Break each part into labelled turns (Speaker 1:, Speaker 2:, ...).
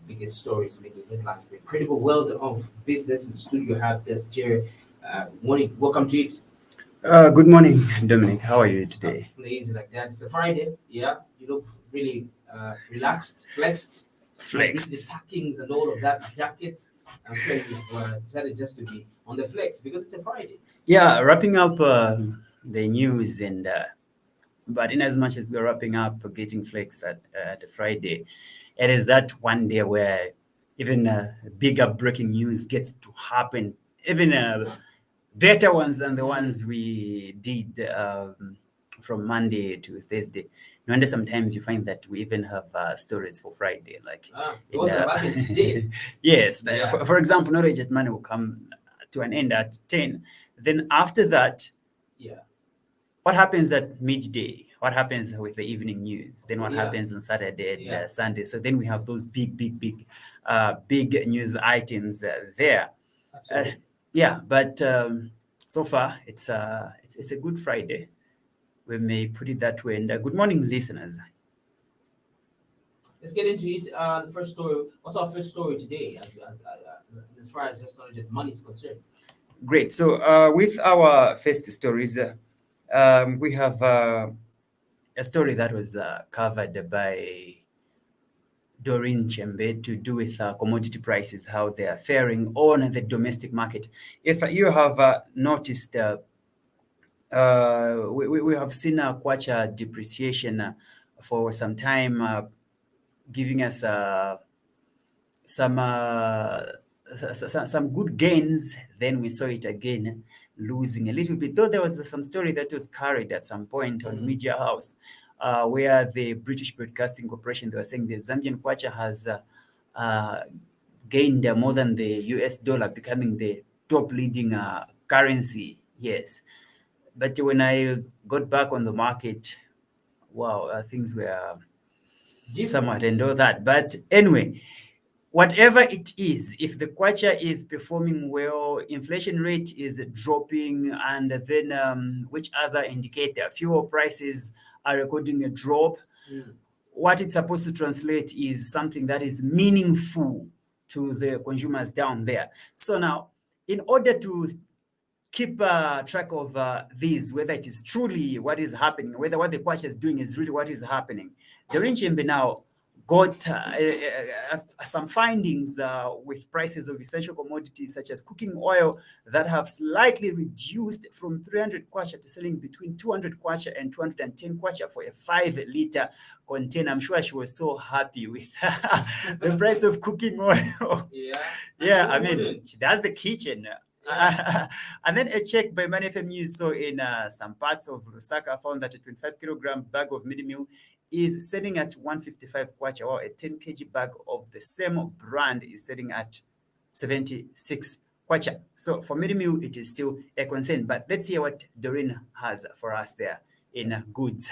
Speaker 1: biggest stories making headlines. The incredible world of business in the studio have this Jerry. Morning, welcome to it.
Speaker 2: Good morning, Dominic. How are you today?
Speaker 1: Easy like that. It's a Friday. Yeah, you look really relaxed, flexed. The
Speaker 2: Flexed.
Speaker 1: tuckings and all of that, jackets. I'm sure you've decided just to be on the flex because it's a Friday.
Speaker 2: Yeah, wrapping up the news, and but in as much as we're wrapping up getting flex at Friday, it is that one day where even bigger breaking news gets to happen, even better ones than the ones we did from Monday to Thursday. No wonder sometimes you find that we even have stories for Friday, like
Speaker 1: It wasn't about it today.
Speaker 2: yes.
Speaker 1: Yeah.
Speaker 2: For example, Knowledge at Money will come to an end at 10. Then after that,
Speaker 1: Yeah.
Speaker 2: what happens at midday? What happens with the evening news? Then what
Speaker 1: Yeah.
Speaker 2: happens on Saturday and
Speaker 1: Yeah.
Speaker 2: Sunday? So then we have those big news items there.
Speaker 1: Absolutely.
Speaker 2: Yeah, but so far it's a good Friday. We may put it that way. And good morning, listeners.
Speaker 1: Let's get into it. The first story. What's our first story today, as far as just knowledge of money is concerned?
Speaker 2: Great. So with our first stories, we have a story that was covered by Doreen Chembe to do with commodity prices, how they are faring on the domestic market. If you have noticed, we have seen kwacha depreciation for some time, giving us some good gains. Then we saw it again losing a little bit, though there was some story that was carried at some point on Media House, where the British Broadcasting Corporation, they were saying the Zambian kwacha has gained more than the US dollar, becoming the top leading currency. Yes, but when I got back on the market, wow, things were somewhat and all that. But anyway, whatever it is, if the kwacha is performing well, inflation rate is dropping, and then which other indicator? Fuel prices are recording a drop. What it's supposed to translate is something that is meaningful to the consumers down there. So now, in order to keep track of these, whether it is truly what is happening, whether what the kwacha is doing is really what is happening, the Rinchimbe now got some findings with prices of essential commodities such as cooking oil that have slightly reduced from 300 kwacha to selling between 200 kwacha and 210 kwacha for a 5-liter container. I'm sure she was so happy with the price of cooking oil. Yeah, I mean, she does the kitchen. And then a check by Money FM News. So in some parts of Lusaka found that a 25-kilogram bag of mini meal is selling at 155 kwacha, while a 10 kg bag of the same brand is selling at 76 kwacha. So for mini meal, it is still a concern. But let's hear what Doreen has for us there in goods.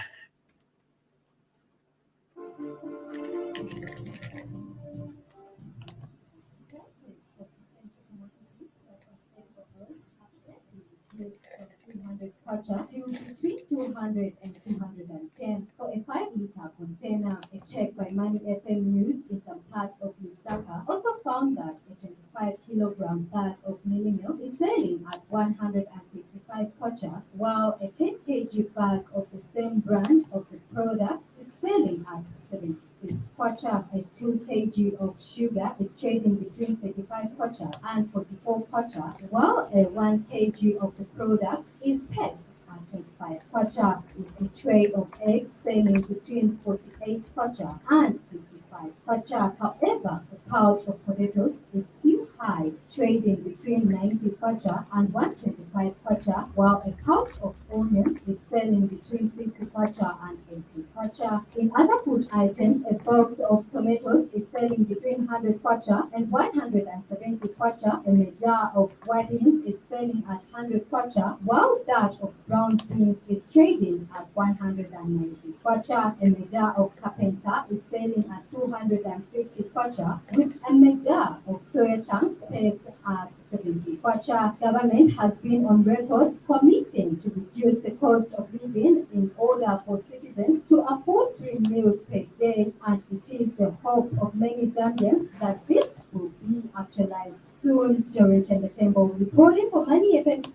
Speaker 3: Kwacha to between 200 and 210 for a 5-liter container. A check by Money FM News in some parts of Lusaka also found that a 25-kilogram bag of mini meal is selling at 155 kwacha, while a 10 kg bag of the same brand of the product is selling at 76 kwacha. A 2 kg of sugar is trading between 35 kwacha and 44 kwacha, while a 1 kg of the product is pegged at 25 kwacha, with a tray of eggs selling between 48 kwacha and 55 kwacha. However, the pouch of potatoes is still high, trading between 90 kwacha and 125 kwacha, while a pouch of onions is selling between 50 kwacha and 80 kwacha. In other food items, a box of tomatoes is selling between 100 kwacha and 170 kwacha. A jar of white beans is selling at 100 kwacha, while that of brown beans is trading at 190 kwacha. A jar of carpenter is selling at 250 kwacha, with a jar of soya chunks pegged at 70 kwacha. Government has been on record committing to reduce the cost of living in order for citizens to afford 3 meals per day, and it is is the hope of many Zambians that this will be actualized soon. During Tembo reporting for Money FM.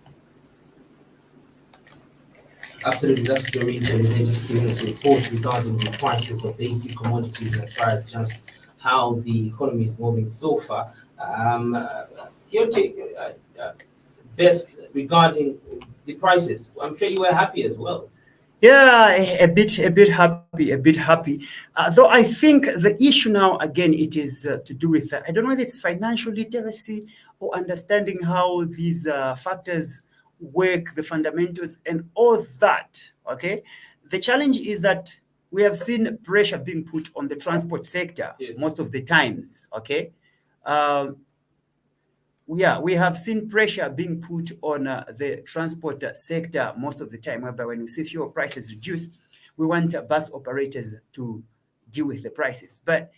Speaker 1: Absolutely, that's the reason they're just giving us a report regarding the prices of basic commodities as far as just how the economy is moving so far. Your take, best regarding the prices. I'm sure you were happy as well.
Speaker 2: Yeah, a bit happy, a bit happy. Though I think the issue now, again, it is to do with, I don't know whether it's financial literacy or understanding how these factors work, the fundamentals, and all that. Okay. The challenge is that we have seen pressure being put on the transport sector
Speaker 1: Yes.
Speaker 2: most of the times. Okay. Um, yeah, we have seen pressure being put on the transport sector most of the time, whereby when we see fuel prices reduce, we want bus operators to deal with the prices. But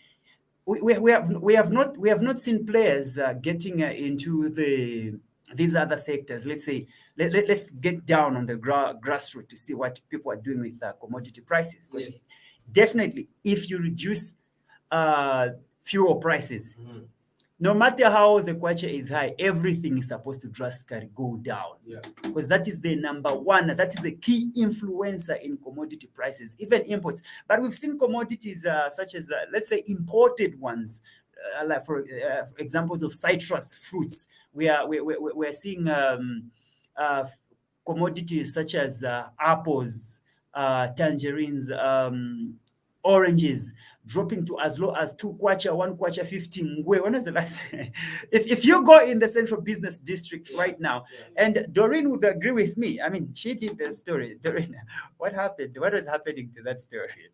Speaker 2: we have not seen players getting into these other sectors. Let's say let's get down on the grassroots to see what people are doing with commodity prices. Because
Speaker 1: Yes.
Speaker 2: definitely, if you reduce fuel prices,
Speaker 1: Mhm.
Speaker 2: no matter how the kwacha is high, everything is supposed to drastically go down.
Speaker 1: Yeah.
Speaker 2: Because that is the number one, that is a key influencer in commodity prices, even imports. But we've seen commodities such as, let's say, imported ones, like for examples of citrus fruits. We're seeing uh, commodities such as apples, tangerines, oranges dropping to as low as 2 kwacha, 1 kwacha 50 ngwe. When was the last? if you go in the central business district right now, and Doreen would agree with me. I mean, she did the story. Doreen, what happened? What was happening to that story?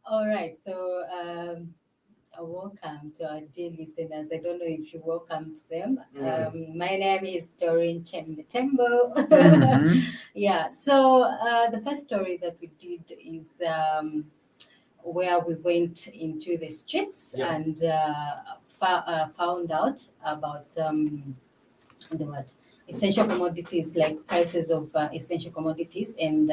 Speaker 4: All right, so welcome to our dear listeners. I don't know if you welcomed them. My name is Doreen Tembo.
Speaker 2: Mhm.
Speaker 4: Yeah, so the first story that we did is where we went into the streets
Speaker 1: Yeah.
Speaker 4: and found out about the what essential commodities, like prices of essential commodities, and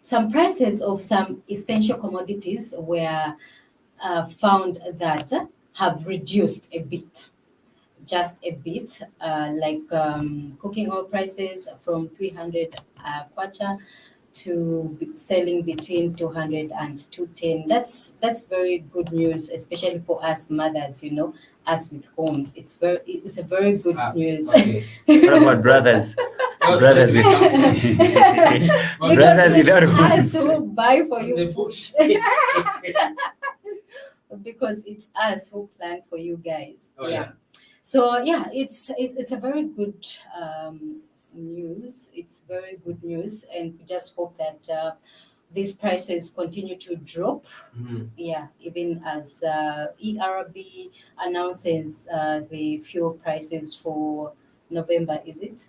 Speaker 4: some prices of some essential commodities were found that have reduced a bit, just a bit, like cooking oil prices from 300 kwacha to selling between 200 and 210. That's very good news, especially for us mothers, us with homes. It's a very good news.
Speaker 1: Okay.
Speaker 2: What about brothers? Brothers with
Speaker 4: Because
Speaker 2: brothers
Speaker 4: it's
Speaker 2: without
Speaker 4: us
Speaker 2: homes.
Speaker 4: who buy for
Speaker 1: The
Speaker 4: you
Speaker 1: bush.
Speaker 4: food. Because it's us who plan for you guys.
Speaker 1: Oh, yeah.
Speaker 4: So yeah, it's a very good news. It's very good news, and we just hope that these prices continue to drop.
Speaker 1: Mhm.
Speaker 4: Yeah, even as ERB announces the fuel prices for November, is it?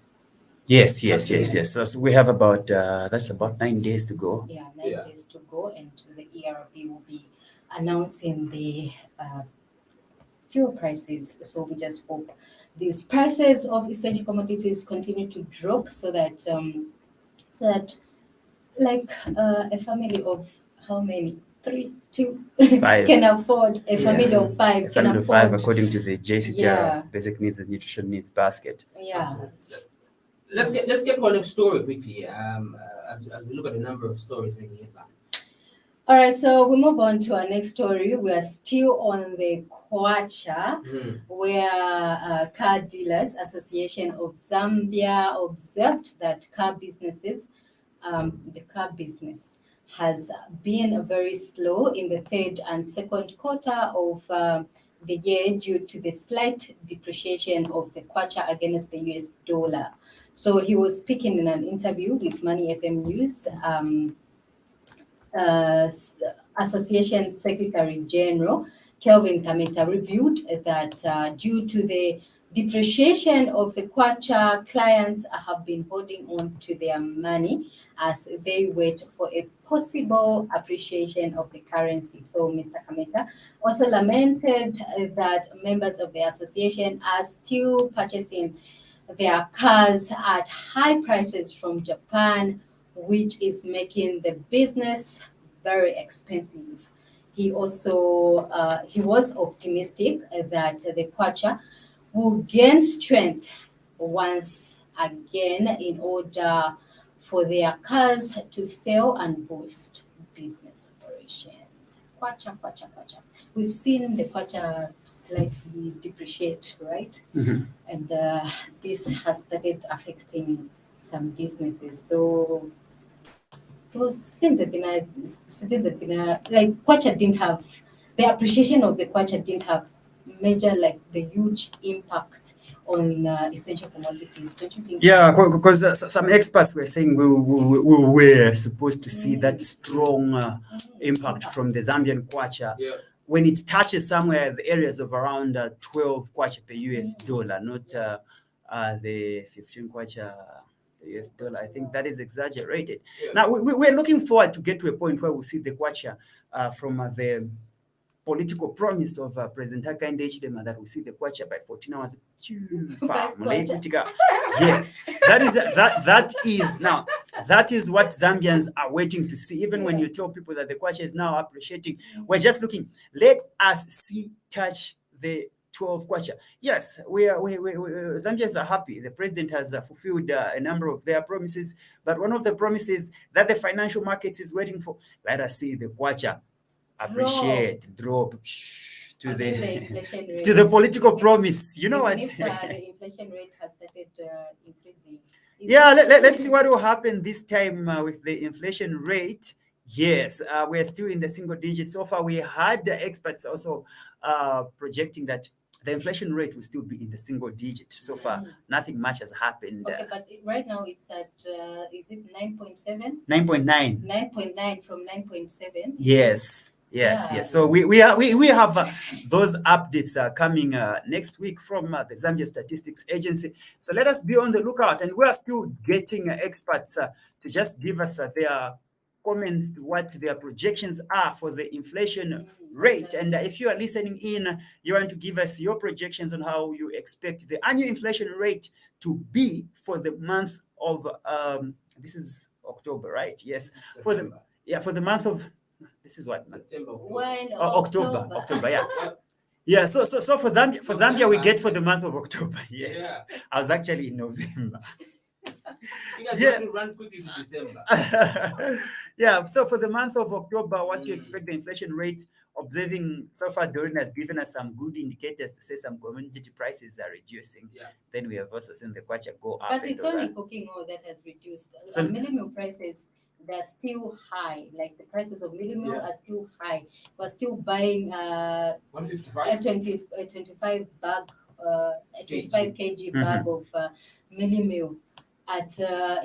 Speaker 2: Yes. So we have about that's about 9 days to go.
Speaker 4: Yeah, 9
Speaker 1: Yeah.
Speaker 4: days to go, and the ERB will be announcing the fuel prices. So we just hope these prices of essential commodities continue to drop, so that like a family of how many? Three, two,
Speaker 2: Five.
Speaker 4: can afford a family
Speaker 1: Yeah.
Speaker 4: of five
Speaker 2: A
Speaker 4: can
Speaker 2: family of five,
Speaker 4: afford.
Speaker 2: according to the JCTR
Speaker 4: Yeah.
Speaker 2: basic needs and nutrition needs basket.
Speaker 4: Yeah.
Speaker 1: Let's get one story quickly. As we look at the number of stories making headline.
Speaker 4: All right, so we move on to our next story. We are still on the Kwacha, where Car Dealers Association of Zambia observed that the car business has been very slow in the third and second quarter of the year due to the slight depreciation of the Kwacha against the US dollar. So he was speaking in an interview with Money FM News. uh, Association Secretary General Kelvin Kameta reviewed that due to the depreciation of the Kwacha, clients have been holding on to their money as they wait for a possible appreciation of the currency. So Mr. Kameta also lamented that members of the association are still purchasing their cars at high prices from Japan, which is making the business very expensive. He also he was optimistic that the kwacha will gain strength once again in order for their cars to sell and boost business operations. Kwacha, kwacha, kwacha. We've seen the kwacha slightly depreciate, right? And this has started affecting some businesses, though those things have been like kwacha didn't have the appreciation of the kwacha didn't have major like the huge impact on essential commodities, don't you think?
Speaker 2: Yeah, because some experts were saying we were supposed to see that strong impact from the Zambian kwacha
Speaker 1: Yeah.
Speaker 2: when it touches somewhere the areas of around 12 kwacha per US dollar, not the 15 kwacha per US dollar. I think that is exaggerated.
Speaker 1: Yeah.
Speaker 2: Now, we're looking forward to get to a point where we see the kwacha from the political promise of President Hakainde Hichilema that we see the kwacha by 14 hours. Yes, that is what Zambians are waiting to see. Even when you tell people that the kwacha is now appreciating, we're just looking. Let us see, touch the 12 kwacha. Yes, Zambians are happy. The president has fulfilled a number of their promises, but one of the promises that the financial markets is waiting for, let us see the kwacha appreciate, drop to
Speaker 4: Again, the inflation rate.
Speaker 2: to the political promise. You know what?
Speaker 4: Even if the inflation rate has started increasing.
Speaker 2: Yeah, let's see what will happen this time with the inflation rate. Yes, we're still in the single digits. So far, we had experts also projecting that the inflation rate will still be in the single digit. So far, nothing much has happened.
Speaker 4: Okay, but right now it's at, is it 9.7?
Speaker 2: 9.9.
Speaker 4: 9.9 from 9.7.
Speaker 2: Yes.
Speaker 4: Yeah.
Speaker 2: So we have those updates coming next week from the Zambia Statistics Agency. So let us be on the lookout, and we are still getting experts to just give us their comments, what their projections are for the inflation rate. And if you are listening in, you want to give us your projections on how you expect the annual inflation rate to be for the month of this is October, right? Yes, for the month of. This is what?
Speaker 1: September.
Speaker 4: When
Speaker 2: October, yeah. Yeah, so for Zambia, we get for the month of October. Yes.
Speaker 1: Yeah.
Speaker 2: I was actually in November.
Speaker 1: You guys
Speaker 2: Yeah.
Speaker 1: want to run quickly to December.
Speaker 2: Yeah, so for the month of October, what to expect the inflation rate, observing so far, Doreen has given us some good indicators to say some commodity prices are reducing.
Speaker 1: Yeah.
Speaker 2: Then we have also seen the kwacha go up.
Speaker 4: But it's only cooking oil that has reduced.
Speaker 2: So-
Speaker 4: Mealie meal prices, they're still high. Like the prices of mealie meal are still high. We're still buying
Speaker 1: 155.
Speaker 4: a 25 bag, a 25 kg bag of mealie meal at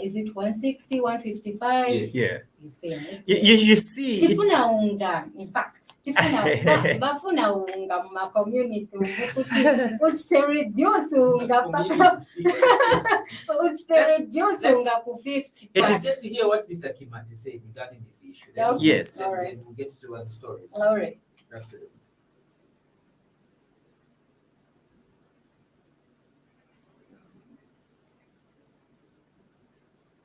Speaker 4: is it 160, 155?
Speaker 1: Yes.
Speaker 2: Yeah.
Speaker 4: You've seen it.
Speaker 2: You see,
Speaker 4: Tifuna unga, in fact, bafuna unga ma community ukuthi uthi reduce unga uthi reduce unga ku 50.
Speaker 1: Let's get to hear what Mr. Kimati said regarding this issue. Then
Speaker 4: Okay.
Speaker 2: Yes.
Speaker 1: then
Speaker 4: All right.
Speaker 1: we'll get to other stories.
Speaker 4: All right.
Speaker 1: Absolutely.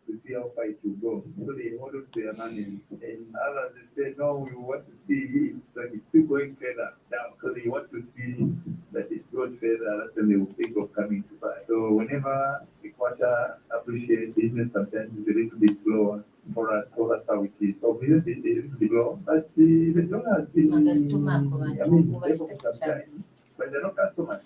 Speaker 5: To see how far it will go. So they hold on to their money. And others they say, no, we want to see it, but it's still going further down. So they want to see that it goes further, that's when they will think of coming to buy. So whenever the quarter appreciates business, sometimes it's a little bit slower for us how it is. So business is a little bit low, but the dollar has been,
Speaker 4: And that's too much, man.
Speaker 5: I mean, stable for some time. But they're not customers.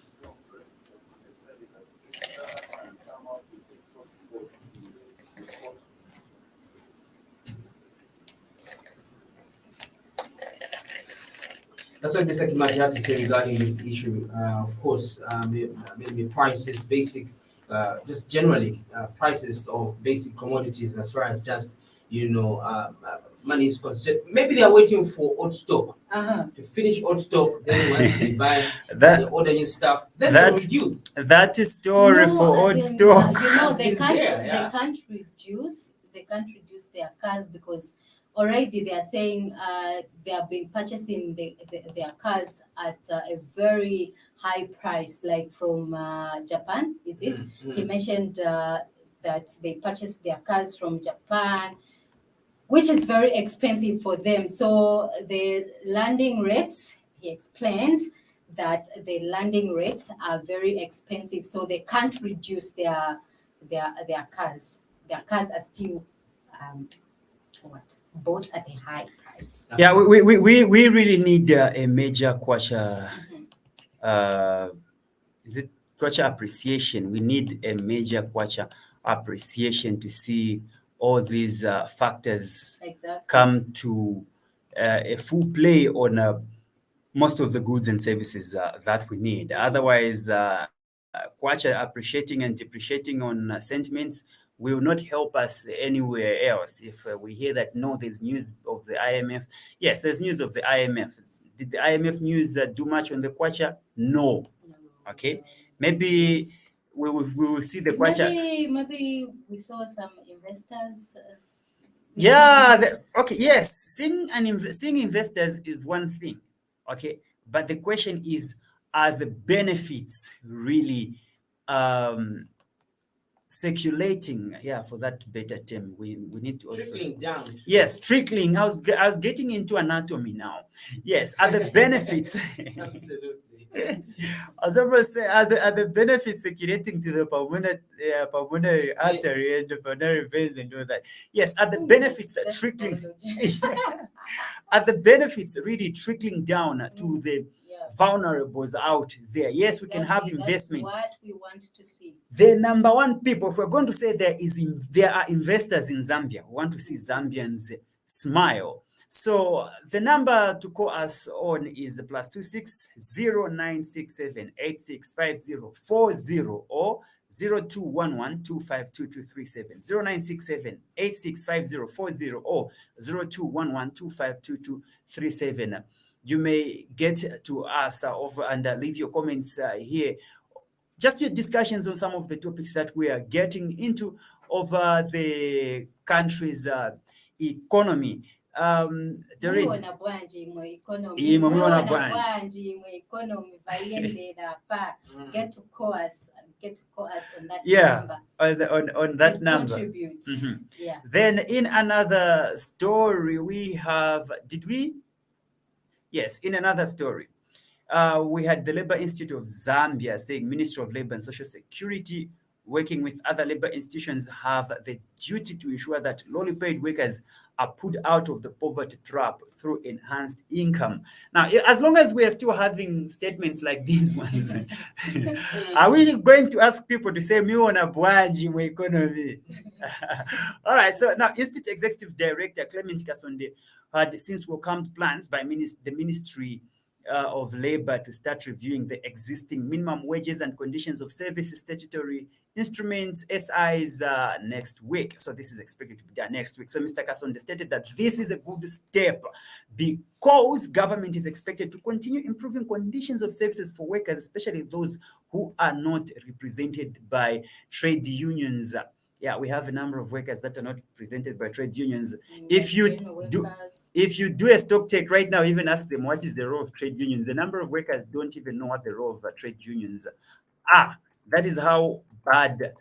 Speaker 1: That's what Mr. Kimati had to say regarding this issue. Of course, maybe prices, basic, just generally prices of basic commodities as far as just, money is concerned. Maybe they are waiting for old stock to finish old stock. Then once they buy, they order new stuff, then they reduce.
Speaker 2: That is story
Speaker 4: No,
Speaker 2: for
Speaker 4: as
Speaker 2: old
Speaker 4: in,
Speaker 2: stock.
Speaker 4: they
Speaker 1: in
Speaker 4: can't,
Speaker 1: there, yeah.
Speaker 4: they can't reduce their cars because already they are saying they have been purchasing their cars at a very high price, like from Japan, is it? He mentioned that they purchased their cars from Japan which is very expensive for them. So the landing rates, he explained that the landing rates are very expensive, so they can't reduce their cars. Their cars are still bought at a high price.
Speaker 2: Yeah, we really need a major kwacha. Is it kwacha appreciation? We need a major kwacha appreciation to see all these factors
Speaker 4: Exactly.
Speaker 2: come to a full play on most of the goods and services that we need. Otherwise, kwacha appreciating and depreciating on sentiments will not help us anywhere else. If we hear that, no, there's news of the IMF. Yes, there's news of the IMF. Did the IMF news do much on the kwacha? No. Okay, maybe we will see the kwacha.
Speaker 4: Maybe we saw some investors.
Speaker 2: Yeah. Okay. Yes. Seeing investors is one thing. Okay. But the question is, are the benefits really circulating? Yeah, for that better term, we need to also
Speaker 1: Trickling down.
Speaker 2: yes, trickling. I was getting into anatomy now. Yes, are the benefits
Speaker 1: Absolutely.
Speaker 2: I was about to say, are the benefits circulating to the pulmonary artery and the pulmonary veins and all that? Yes, are the benefits
Speaker 4: That's
Speaker 2: trickling?
Speaker 4: biology.
Speaker 2: Are the benefits really trickling down to the
Speaker 4: Yeah.
Speaker 2: vulnerables out there? Yes, we can have
Speaker 4: Exactly.
Speaker 2: investment.
Speaker 4: That's what we want to see.
Speaker 2: The number one people, if we're going to say there are investors in Zambia, we want to see Zambians smile. So the number to call us on is +26 0967 865040 or 0211 252237 0967 865040 or 0211 252237. You may get to us over and leave your comments here. Just your discussions on some of the topics that we are getting into over the country's economy. Doreen,
Speaker 4: Muliona bwanji mu economy.
Speaker 2: Imo muliona
Speaker 4: Muliona
Speaker 2: bwanji.
Speaker 4: bwanji mu economy bayendera pa. Get to call us on that
Speaker 2: yeah,
Speaker 4: number.
Speaker 2: on that
Speaker 4: And
Speaker 2: number.
Speaker 4: contribute.
Speaker 2: Mhm.
Speaker 4: Yeah.
Speaker 2: Then in another story, we have, Yes, in another story. We had the Labour Institute of Zambia saying Ministry of Labour and Social Security, working with other labour institutions, have the duty to ensure that lowly paid workers are put out of the poverty trap through enhanced income. Now, as long as we are still having statements like these ones, are we going to ask people to say, "Me wanna bwanji mu economy"? All right. So now, Institute Executive Director Clement Kasonde had since welcomed plans by the Ministry of Labour to start reviewing the existing minimum wages and conditions of service statutory instruments, SIs, next week. So this is expected to be done next week. So Mr. Kasonde stated that this is a good step because government is expected to continue improving conditions of services for workers, especially those who are not represented by trade unions. Yeah, we have a number of workers that are not represented by trade unions. If you do a stock take right now, even ask them what is the role of trade unions, the number of workers don't even know what the role of trade unions are. That is how bad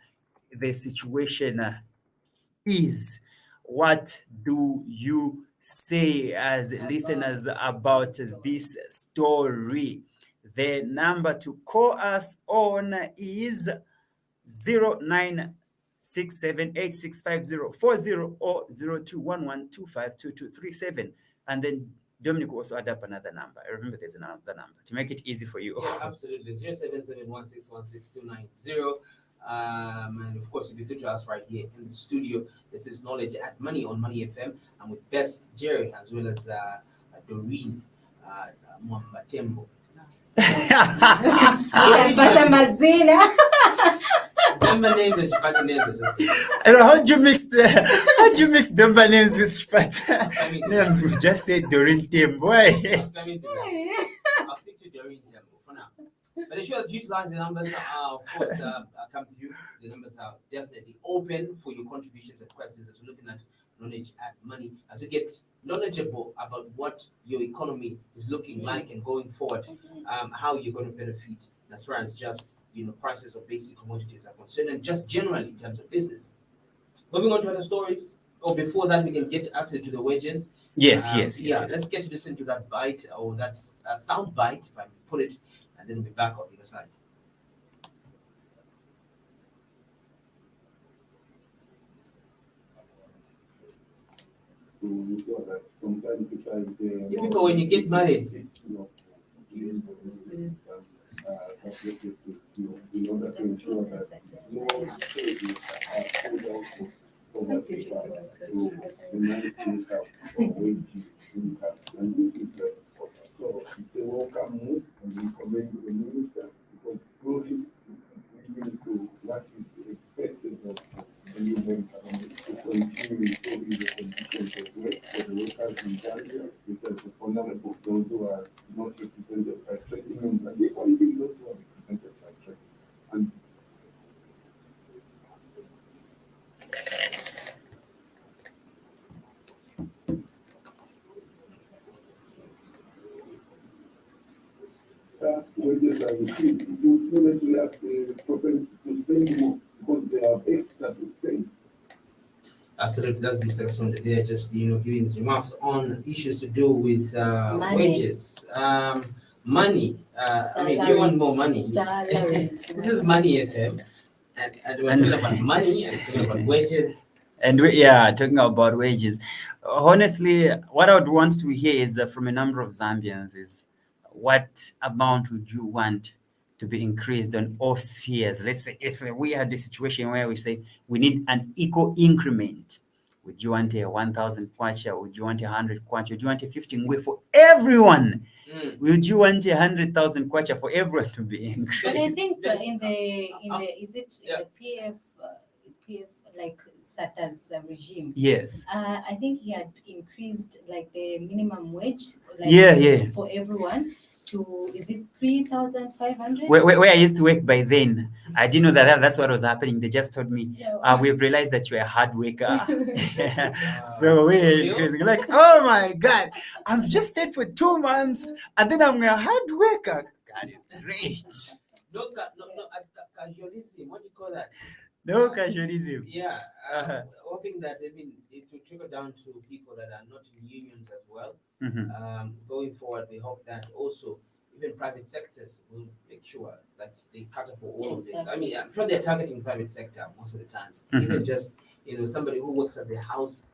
Speaker 2: the situation is. What do you say as listeners about this story? The number to call us on is 0967865040 or 0211252237. And then Dominic will also add up another number. I remember there's another number to make it easy for you.
Speaker 1: Yeah, absolutely. 0771616290. And of course, you'll be through to us right here in the studio. This is Knowledge at Money on Money FM. I'm with Best Jerry as well as Doreen Mwambatembo. Member names and Chipata names.
Speaker 2: I know how'd you mix member names with Chipata names? We just said Doreen Tembo.
Speaker 1: I'll stick to Doreen Tembo for now. But ensure that you utilize the numbers, of course, come to you. The numbers are definitely open for your contributions and questions as we're looking at Knowledge at Money, as you get knowledgeable about what your economy is looking like and going forward, how you're going to benefit as far as just prices of basic commodities are concerned, and just generally in terms of business. Moving on to other stories, Oh, before that, we can get actually to the wages.
Speaker 2: Yes,
Speaker 1: Yeah,
Speaker 2: yes.
Speaker 1: let's get to listen to that bite or that sound bite, if I may put it, and then we'll be back on the other side.
Speaker 5: To ensure that from time to time,
Speaker 1: You people, when you get married,
Speaker 5: calculated in order to ensure that no savings are pulled out of poverty to the money income or wage income. And this is so it's a welcome move, and we commend the minister because truly leading to what is expected of the new government to continue improving the conditions of work for the workers in Zambia, because the vulnerable, those who are not represented by trade unions, and equally those who are represented by trade. And wages are increased. You definitely have the propensity to spend more because they have extra to spend.
Speaker 1: absolutely, that's the section there, just giving his remarks on issues to do with
Speaker 4: Money.
Speaker 1: wages, money. I mean, you want more money.
Speaker 4: Salaries.
Speaker 1: This is Money FM, and we're talking about money and talking about wages.
Speaker 2: And talking about wages. Honestly, what I would want to hear is from a number of Zambians is what amount would you want to be increased on all spheres? Let's say if we had a situation where we say we need an equal increment, would you want a 1,000 kwacha? Would you want 100 kwacha? Would you want a 15 ngwe for everyone? Would you want 100,000 kwacha for everyone to be increased?
Speaker 4: But I think
Speaker 1: Yes.
Speaker 4: in the is it
Speaker 1: Yeah.
Speaker 4: the PF like SATA's regime?
Speaker 2: Yes.
Speaker 4: I think he had increased like the minimum wage, like
Speaker 2: Yeah.
Speaker 4: for everyone to, is it 3,500?
Speaker 2: Where I used to work by then, I didn't know that's what was happening. They just told me,
Speaker 4: No.
Speaker 2: we've realized that you're a hard worker.
Speaker 1: Wow.
Speaker 2: So we're
Speaker 1: You?
Speaker 2: increasing. Like, oh my God, I've just stayed for 2 months and then I'm a hard worker. God is great.
Speaker 1: No, casualism. What do you call that?
Speaker 2: No casualism.
Speaker 1: Yeah,
Speaker 2: Uh-huh.
Speaker 1: hoping that it will trickle down to people that are not in unions as well.
Speaker 2: Mhm.
Speaker 1: Going forward, we hope that also even private sectors will make sure that they cater for all of this. I mean, I'm sure they're targeting private sector most of the times. Even just somebody who works as a house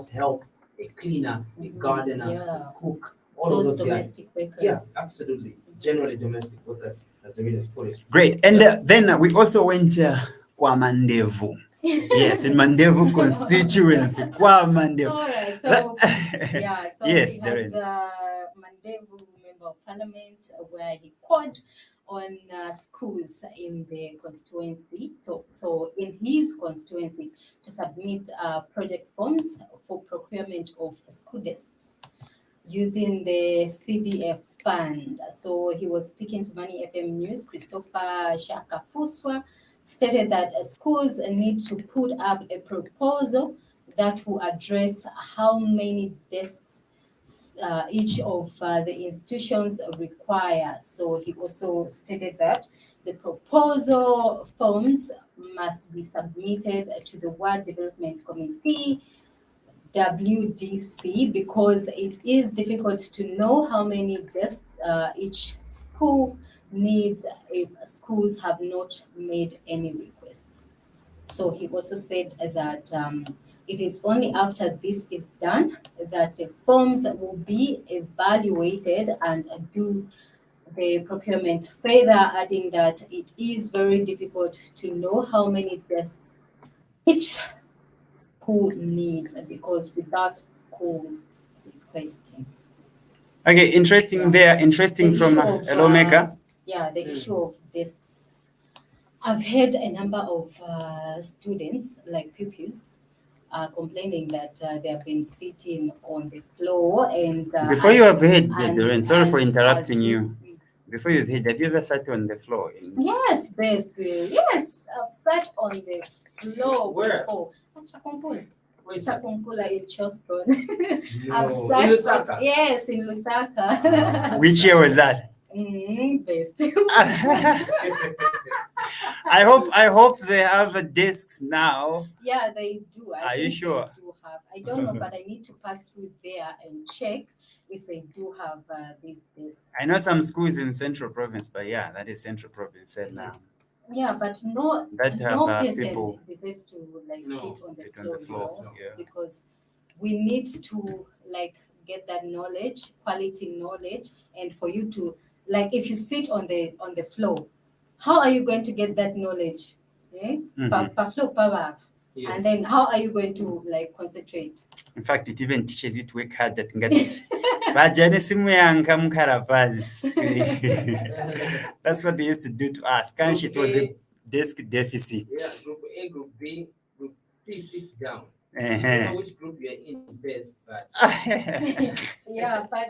Speaker 1: help, a cleaner, a gardener, a cook, all of
Speaker 4: Those
Speaker 1: those guys.
Speaker 4: domestic workers.
Speaker 1: Yeah, absolutely. Generally domestic workers, as the readers put it.
Speaker 2: Great. And then we also went kwa Mandevu. Yes, in Mandevu constituency, kwa Mandevu.
Speaker 4: All right, so so
Speaker 2: Yes,
Speaker 4: we
Speaker 2: there
Speaker 4: had
Speaker 2: is.
Speaker 4: Mandevu member of parliament where he called on schools in the constituency. So in his constituency to submit project forms for procurement of school desks using the CDF fund. So he was speaking to Money FM News. Christopher Shakafuswa stated that schools need to put up a proposal that will address how many desks each of the institutions require. So he also stated that the proposal forms must be submitted to the Ward Development Committee, WDC, because it is difficult to know how many desks each school needs if schools have not made any requests. So he also said that it is only after this is done that the forms will be evaluated and do the procurement, further adding that it is very difficult to know how many desks each school needs because without schools requesting.
Speaker 2: Okay, interesting there. Interesting
Speaker 4: The
Speaker 2: from
Speaker 4: issue of,
Speaker 2: a lawmaker.
Speaker 4: the issue of desks. I've heard a number of students, like pupils, complaining that they have been sitting on the floor and.
Speaker 2: Before you have heard,
Speaker 4: and-
Speaker 2: Doreen, sorry for
Speaker 4: and
Speaker 2: interrupting
Speaker 4: as-
Speaker 2: you. Before you've heard, have you ever sat on the floor?
Speaker 4: Yes, best. Yes, I've sat on the floor
Speaker 1: Where?
Speaker 4: before. At Chakunkula.
Speaker 1: Wait a second.
Speaker 4: Chakunkula in Charleston.
Speaker 1: No.
Speaker 4: I've
Speaker 1: In
Speaker 4: sat
Speaker 1: Lusaka?
Speaker 4: Yes, in Lusaka.
Speaker 2: Which year was that?
Speaker 4: Best.
Speaker 2: I hope they have desks now.
Speaker 4: Yeah, they do.
Speaker 2: Are you
Speaker 4: think
Speaker 2: sure?
Speaker 4: They do have. I don't know, but I need to pass through there and check if they do have these desks.
Speaker 2: I know some schools in Central Province, but yeah, that is Central Province, and
Speaker 4: Yeah, but no,
Speaker 2: that have
Speaker 4: no person
Speaker 2: people
Speaker 4: deserves to like
Speaker 1: No,
Speaker 4: sit on the floor,
Speaker 1: no.
Speaker 2: Yeah.
Speaker 4: because we need to like get that knowledge, quality knowledge, and for you to like if you sit on the floor, how are you going to get that knowledge? Eh?
Speaker 2: Mhm.
Speaker 4: Pa floor, pa.
Speaker 1: Yes.
Speaker 4: And then how are you going to like concentrate?
Speaker 2: In fact, it even teaches you to work hard. That vajane simu yanga mukaravazi. That's what they used to do to us. Kanshi, it was a desk deficit.
Speaker 1: Yeah, group A, group B, group C sits down. I don't
Speaker 2: Uh-huh.
Speaker 1: know which group you're in best, but
Speaker 4: Yeah, but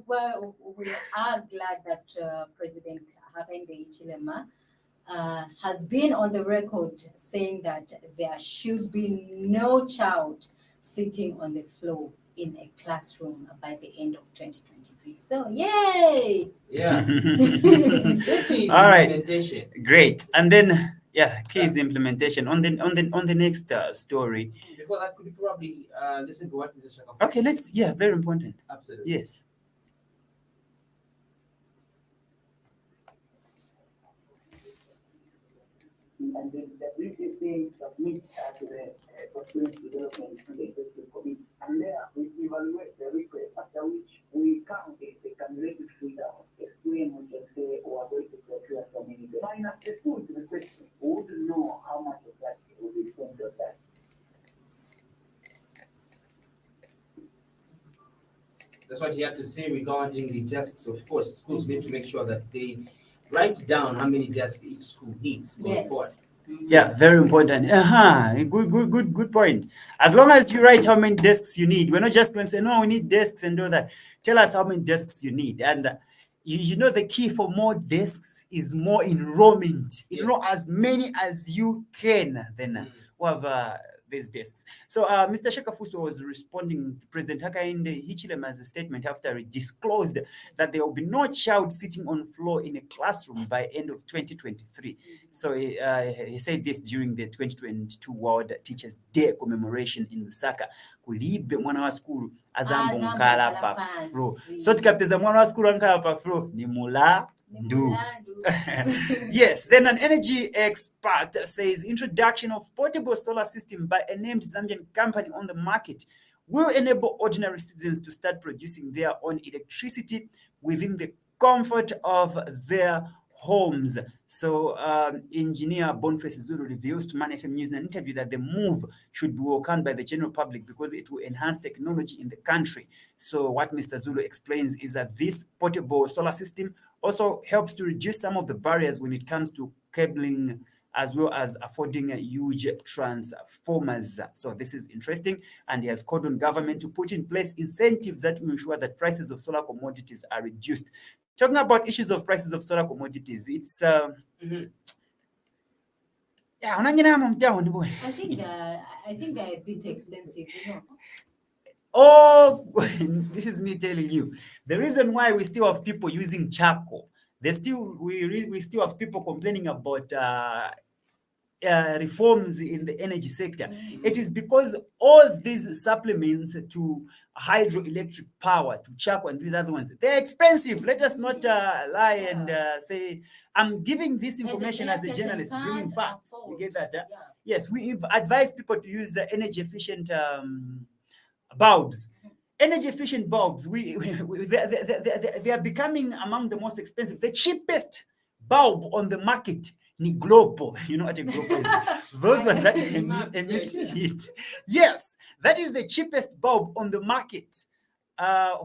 Speaker 4: well, we are glad that President Hakainde Hichilema has been on the record saying that there should be no child sitting on the floor in a classroom by the end of 2023. So, yay!
Speaker 1: yeah. The key is
Speaker 2: All right.
Speaker 1: implementation.
Speaker 2: Great. And then, yeah, key is implementation. On the next story.
Speaker 1: Before that, could you probably listen to what Mr. Shaka?
Speaker 2: Okay, let's. Yeah, very important.
Speaker 1: Absolutely.
Speaker 2: Yes.
Speaker 6: And the WCC submits to the Constituent Development and the Executive Committee. And there we evaluate the request, after which we count the cumulative figure of explain, we can say, or going to procure community. Minus the food request, we would know how much of that will be spent on that.
Speaker 1: That's what you have to say regarding the desks. Of course, schools need to make sure that they write down how many desks each school needs going
Speaker 4: Yes.
Speaker 1: forward.
Speaker 2: Yeah, very important. Good point. As long as you write how many desks you need, we're not just going to say, no, we need desks and all that. Tell us how many desks you need. And you know, the key for more desks is more enrollment. Enroll as many as you can. Then we have these desks. So Mr. Shakafuso was responding to President Hakainde Hichilema's statement after he disclosed that there will be no child sitting on floor in a classroom by end of 2023. So he said this during the 2022 World Teachers Day commemoration in Lusaka. Kulibe mwana wa skulu azambo nkala pa floor. So tikapeza mwana wa skulu ankala pa floor ni mula do. Yes, then an energy expert says introduction of portable solar system by a named Zambian company on the market will enable ordinary citizens to start producing their own electricity within the comfort of their homes. So engineer Boniface Zulu reveals to Man FM News in an interview that the move should be welcomed by the general public because it will enhance technology in the country. So what Mr. Zulu explains is that this portable solar system also helps to reduce some of the barriers when it comes to cabling, as well as affording huge transformers. So this is interesting, and he has called on government to put in place incentives that will ensure that prices of solar commodities are reduced. Talking about issues of prices of solar commodities, it's yeah,
Speaker 4: I think they're a bit expensive, you know.
Speaker 2: Oh, this is me telling you. The reason why we still have people using charcoal, we still have people complaining about reforms in the energy sector. It is because all these supplements to hydroelectric power, to charcoal and these other ones, they're expensive. Let us not lie and say, I'm giving this information as a journalist, bringing facts. You get that? Yes, we advise people to use energy efficient bulbs. Energy efficient bulbs, they are becoming among the most expensive. The cheapest bulb on the market, ni global. You know what a global is? Those ones that emit heat. Yes, that is the cheapest bulb on the market.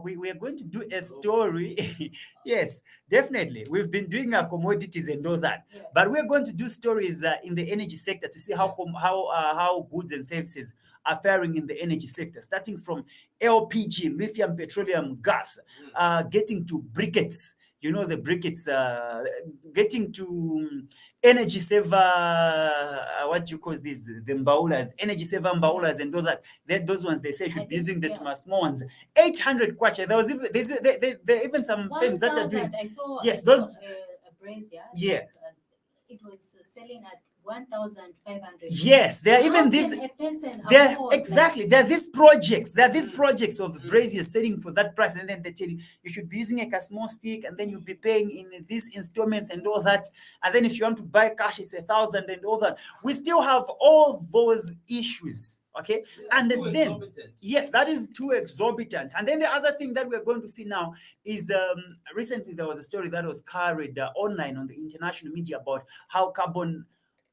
Speaker 2: We are going to do a story. Yes, definitely. We've been doing our commodities and all that, but we're going to do stories in the energy sector to see how goods and services are faring in the energy sector, starting from LPG, lithium petroleum gas, getting to briquettes. You know the briquettes, getting to energy saver, what do you call these? The mbaulas, energy saver mbaulas and all that. Those ones they say should be using the small ones. 800 kwacha. There was even some firms that are doing.
Speaker 4: I saw
Speaker 2: yes,
Speaker 4: I saw
Speaker 2: those.
Speaker 4: a brazier.
Speaker 2: Yeah.
Speaker 4: It was selling at 1,500.
Speaker 2: Yes, there are even
Speaker 4: How
Speaker 2: these.
Speaker 4: can a person
Speaker 2: There
Speaker 4: afford,
Speaker 2: exactly. There are these projects. There are these projects of braziers selling for that price, and then they tell you you should be using a small stick, and then you'll be paying in these installments and all that. And then if you want to buy cash, it's 1,000 and all that. We still have all those issues. Okay, and
Speaker 1: Too
Speaker 2: then
Speaker 1: exorbitant.
Speaker 2: yes, that is too exorbitant. And then the other thing that we're going to see now is recently there was a story that was carried online on the international media about how carbon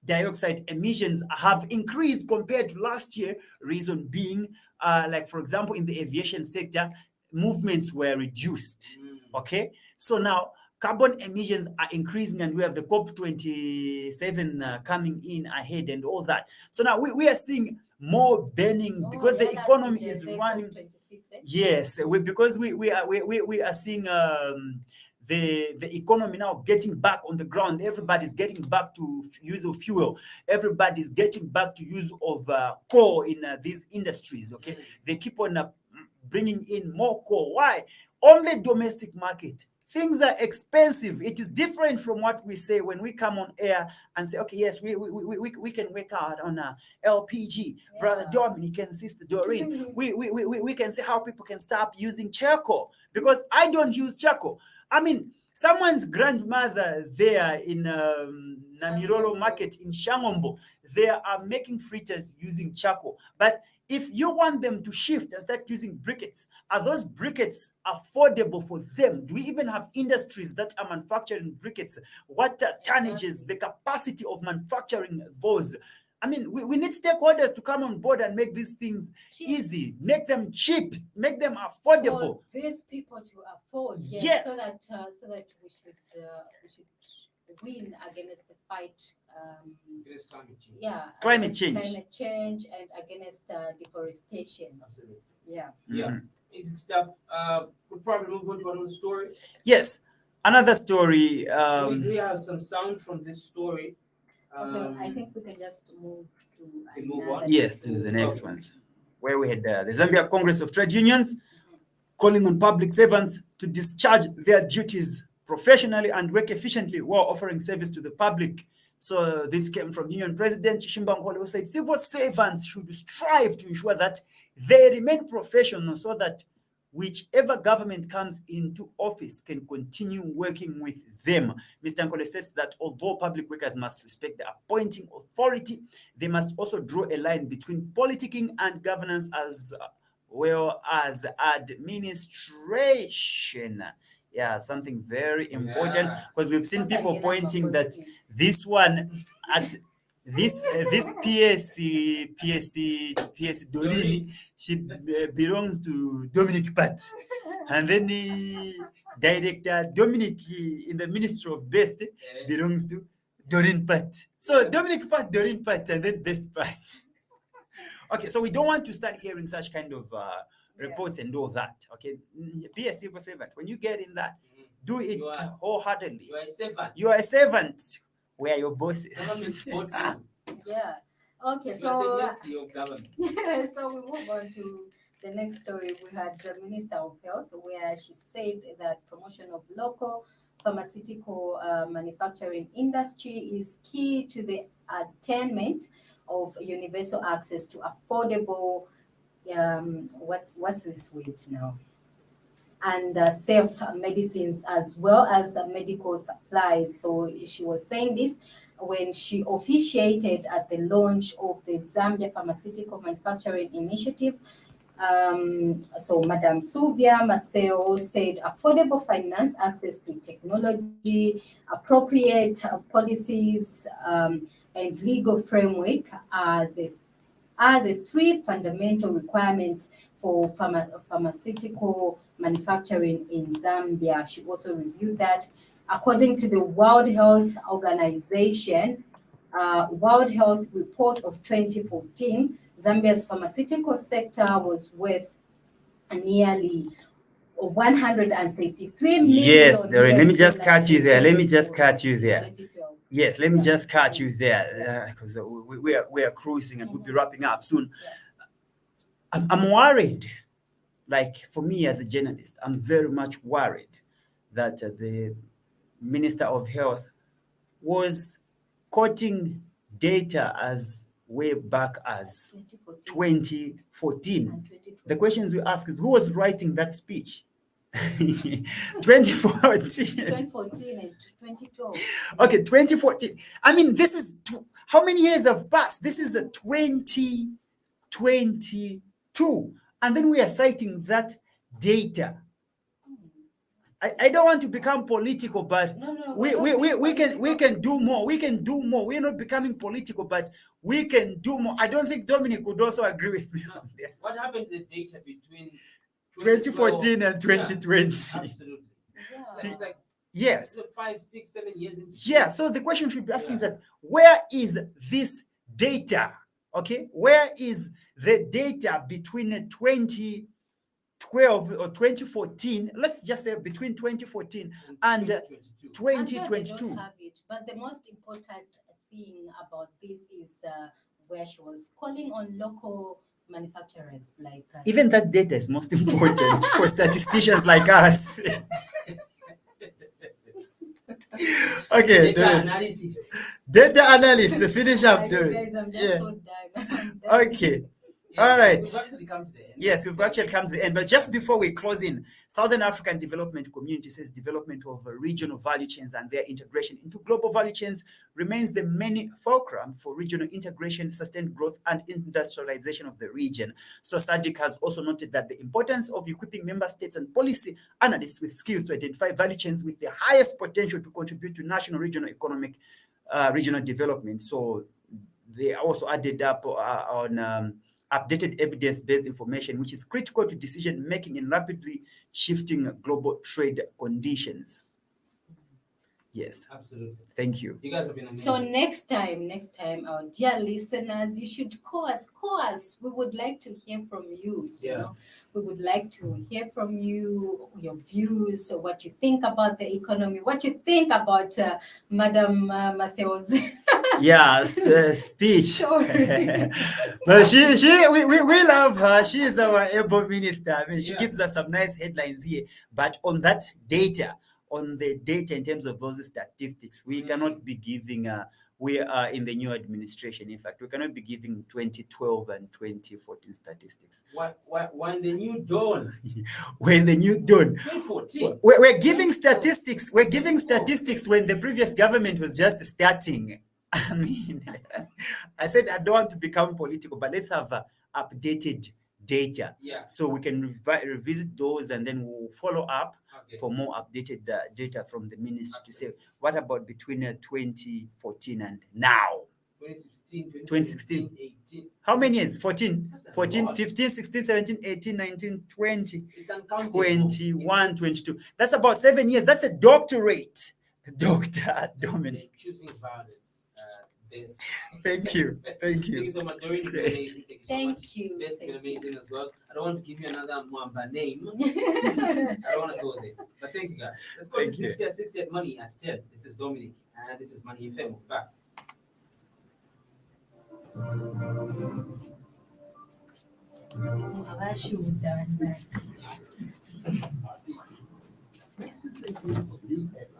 Speaker 2: dioxide emissions have increased compared to last year. Reason being, like for example, in the aviation sector, movements were reduced. Okay, so now carbon emissions are increasing, and we have the COP27 coming in ahead and all that. So now we are seeing more burning because the economy is running.
Speaker 4: 26, eh?
Speaker 2: Yes, because we are seeing the economy now getting back on the ground. Everybody's getting back to use of fuel. Everybody's getting back to use of coal in these industries. Okay, they keep on bringing in more coal. Why? On the domestic market, things are expensive. It is different from what we say when we come on air and say, okay, yes, we can work out on LPG.
Speaker 4: Yeah.
Speaker 2: Brother Dominic and Sister Doreen, we can say how people can stop using charcoal, because I don't use charcoal. I mean, someone's grandmother there in Namirolo market in Shangombo, they are making fritters using charcoal. But if you want them to shift and start using briquettes, are those briquettes affordable for them? Do we even have industries that are manufacturing briquettes? What tonnages, the capacity of manufacturing those? I mean, we need stakeholders to come on board and make these things
Speaker 4: Cheap.
Speaker 2: easy, make them cheap, make them affordable.
Speaker 4: For these people to afford,
Speaker 2: Yes.
Speaker 4: so that we should win against the fight.
Speaker 1: Against climate change.
Speaker 2: Climate
Speaker 4: against
Speaker 2: change.
Speaker 4: climate change and against deforestation.
Speaker 1: Absolutely.
Speaker 4: Yeah.
Speaker 1: Yeah. Easy stuff. We'll probably move on to another story.
Speaker 2: Yes, another story.
Speaker 1: We have some sound from this story.
Speaker 4: Okay, I think we can just move to
Speaker 1: can move
Speaker 4: another.
Speaker 1: on?
Speaker 2: Yes, to the next ones, where we had the Zambia Congress of Trade Unions calling on public servants to discharge their duties professionally and work efficiently while offering service to the public. So this came from Union President Chimbangole, who said civil servants should strive to ensure that they remain professional so that whichever government comes into office can continue working with them. Mr. Nkole states that although public workers must respect the appointing authority, they must also draw a line between politicking and governance as well as administration. Yeah, something very important, because we've seen
Speaker 4: Those are
Speaker 2: people
Speaker 4: the
Speaker 2: pointing
Speaker 4: number
Speaker 2: that
Speaker 4: politics.
Speaker 2: this one at this PSC Dorini, she belongs to Dominic Pat, and then Director Dominic in the Ministry of Best belongs to Doreen Pat. So Dominic Pat, Doreen Pat, and then Best Pat. Okay, so we don't want to start hearing such kind of reports and all that. Okay, be a civil servant. When you get in that, do it wholeheartedly.
Speaker 1: You are a servant.
Speaker 2: You are a servant. We are your bosses.
Speaker 1: Government support you.
Speaker 4: Yeah. Okay,
Speaker 1: You are the
Speaker 4: so
Speaker 1: mercy of government.
Speaker 4: so we move on to the next story. We had the Minister of Health, where she said that promotion of local pharmaceutical manufacturing industry is key to the attainment of universal access to affordable what's this word now? And safe medicines, as well as medical supplies. So she was saying this when she officiated at the launch of the Zambia Pharmaceutical Manufacturing Initiative. So Madam Sylvia Maceo said affordable finance, access to technology, appropriate policies, and legal framework are the three fundamental requirements for pharmaceutical manufacturing in Zambia. She also reviewed that according to the World Health Organization, World Health Report of 2014, Zambia's pharmaceutical sector was worth nearly 133 million.
Speaker 2: Yes, Doreen, let me just
Speaker 4: US
Speaker 2: cut you there. Let me just
Speaker 4: dollars
Speaker 2: cut you there.
Speaker 4: 2012.
Speaker 2: Yes, let me just cut you there, because we are cruising and we'll be wrapping up soon. I'm worried. Like, for me as a journalist, I'm very much worried that the Minister of Health was quoting data as way back as
Speaker 4: 2014
Speaker 2: 2014.
Speaker 4: and 2020.
Speaker 2: The questions we ask is who was writing that speech? 2014.
Speaker 4: 2014 and 2012.
Speaker 2: Okay, 2014. I mean, this is how many years have passed? This is a 2022. And then we are citing that data. I don't want to become political, but
Speaker 4: No,
Speaker 2: we can do more. We can do more. We're not becoming political, but we can do more. I don't think Dominic would also agree with me on this.
Speaker 1: What happened to the data between
Speaker 2: 2014 and 2020.
Speaker 1: Absolutely.
Speaker 4: Yeah.
Speaker 1: It's like
Speaker 2: Yes.
Speaker 1: 5, 6, 7 years. In
Speaker 2: Yeah. So the question should be asking is that where is this data? Okay. Where is the data between 2012 or 2014? Let's just say between 2014 and
Speaker 1: 2022.
Speaker 4: I'm sure they
Speaker 2: 2022.
Speaker 4: don't have it, but the most important thing about this is where she was calling on local manufacturers like
Speaker 2: Even that data is most important for statisticians like us. Okay,
Speaker 1: Data analysis.
Speaker 2: data analyst to finish
Speaker 4: Yeah,
Speaker 2: up.
Speaker 4: you
Speaker 2: Dude.
Speaker 4: guys, I'm just
Speaker 2: Yeah.
Speaker 4: so done. I'm done.
Speaker 2: Okay. All right.
Speaker 1: We've actually come to the end.
Speaker 2: Yes, we've actually come to the end. But just before we close in, Southern African Development Community says development of regional value chains and their integration into global value chains remains the main fulcrum for regional integration, sustained growth, and industrialization of the region. So SADC has also noted that the importance of equipping member states and policy analysts with skills to identify value chains with the highest potential to contribute to national regional economic regional development. So they also added up on updated evidence-based information, which is critical to decision-making in rapidly shifting global trade conditions. Yes.
Speaker 1: Absolutely.
Speaker 2: Thank you.
Speaker 1: You guys have been amazing.
Speaker 4: So next time, our dear listeners, you should call us. We would like to hear from you. You know, we would like to hear from you, your views, what you think about the economy, what you think about Madam Maseo's
Speaker 2: speech.
Speaker 4: story.
Speaker 2: But we love her. She is our able minister. I mean, she gives us some nice headlines here. But on that data, on the data in terms of those statistics, we cannot be giving we are in the new administration. In fact, we cannot be giving 2012 and 2014 statistics.
Speaker 1: When the new dawn.
Speaker 2: When the new dawn.
Speaker 1: 2014.
Speaker 2: We're giving statistics. We're giving statistics when the previous government was just starting. I mean, I said I don't want to become political, but let's have updated data.
Speaker 1: Yeah.
Speaker 2: So we can revisit those and then we'll follow up for more updated data from the ministry to say what about between 2014 and now.
Speaker 1: 2016, 18.
Speaker 2: How many years? 14,
Speaker 1: That's a
Speaker 2: 14,
Speaker 1: lot.
Speaker 2: 15, 16, 17, 18, 19, 20,
Speaker 1: It's uncountable.
Speaker 2: 21, 22. That's about 7 years. That's a doctorate. Dr. Dominic.
Speaker 1: Choosing violence.
Speaker 2: Thank you. Thank
Speaker 1: Thank
Speaker 2: you.
Speaker 1: you so much, Doreen. You've been amazing.
Speaker 4: Thank you.
Speaker 1: Best
Speaker 4: Thank
Speaker 1: been amazing as well. I don't want to give you another Mwamba name.
Speaker 4: you.
Speaker 1: I don't want to go there. But thank you guys. Let's go
Speaker 2: Thank
Speaker 1: to
Speaker 2: you.
Speaker 1: 60 at Money at 10. This is Dominic and this is Money FM. We're back.
Speaker 4: I should have done that.
Speaker 7: 60 seconds of news headlines.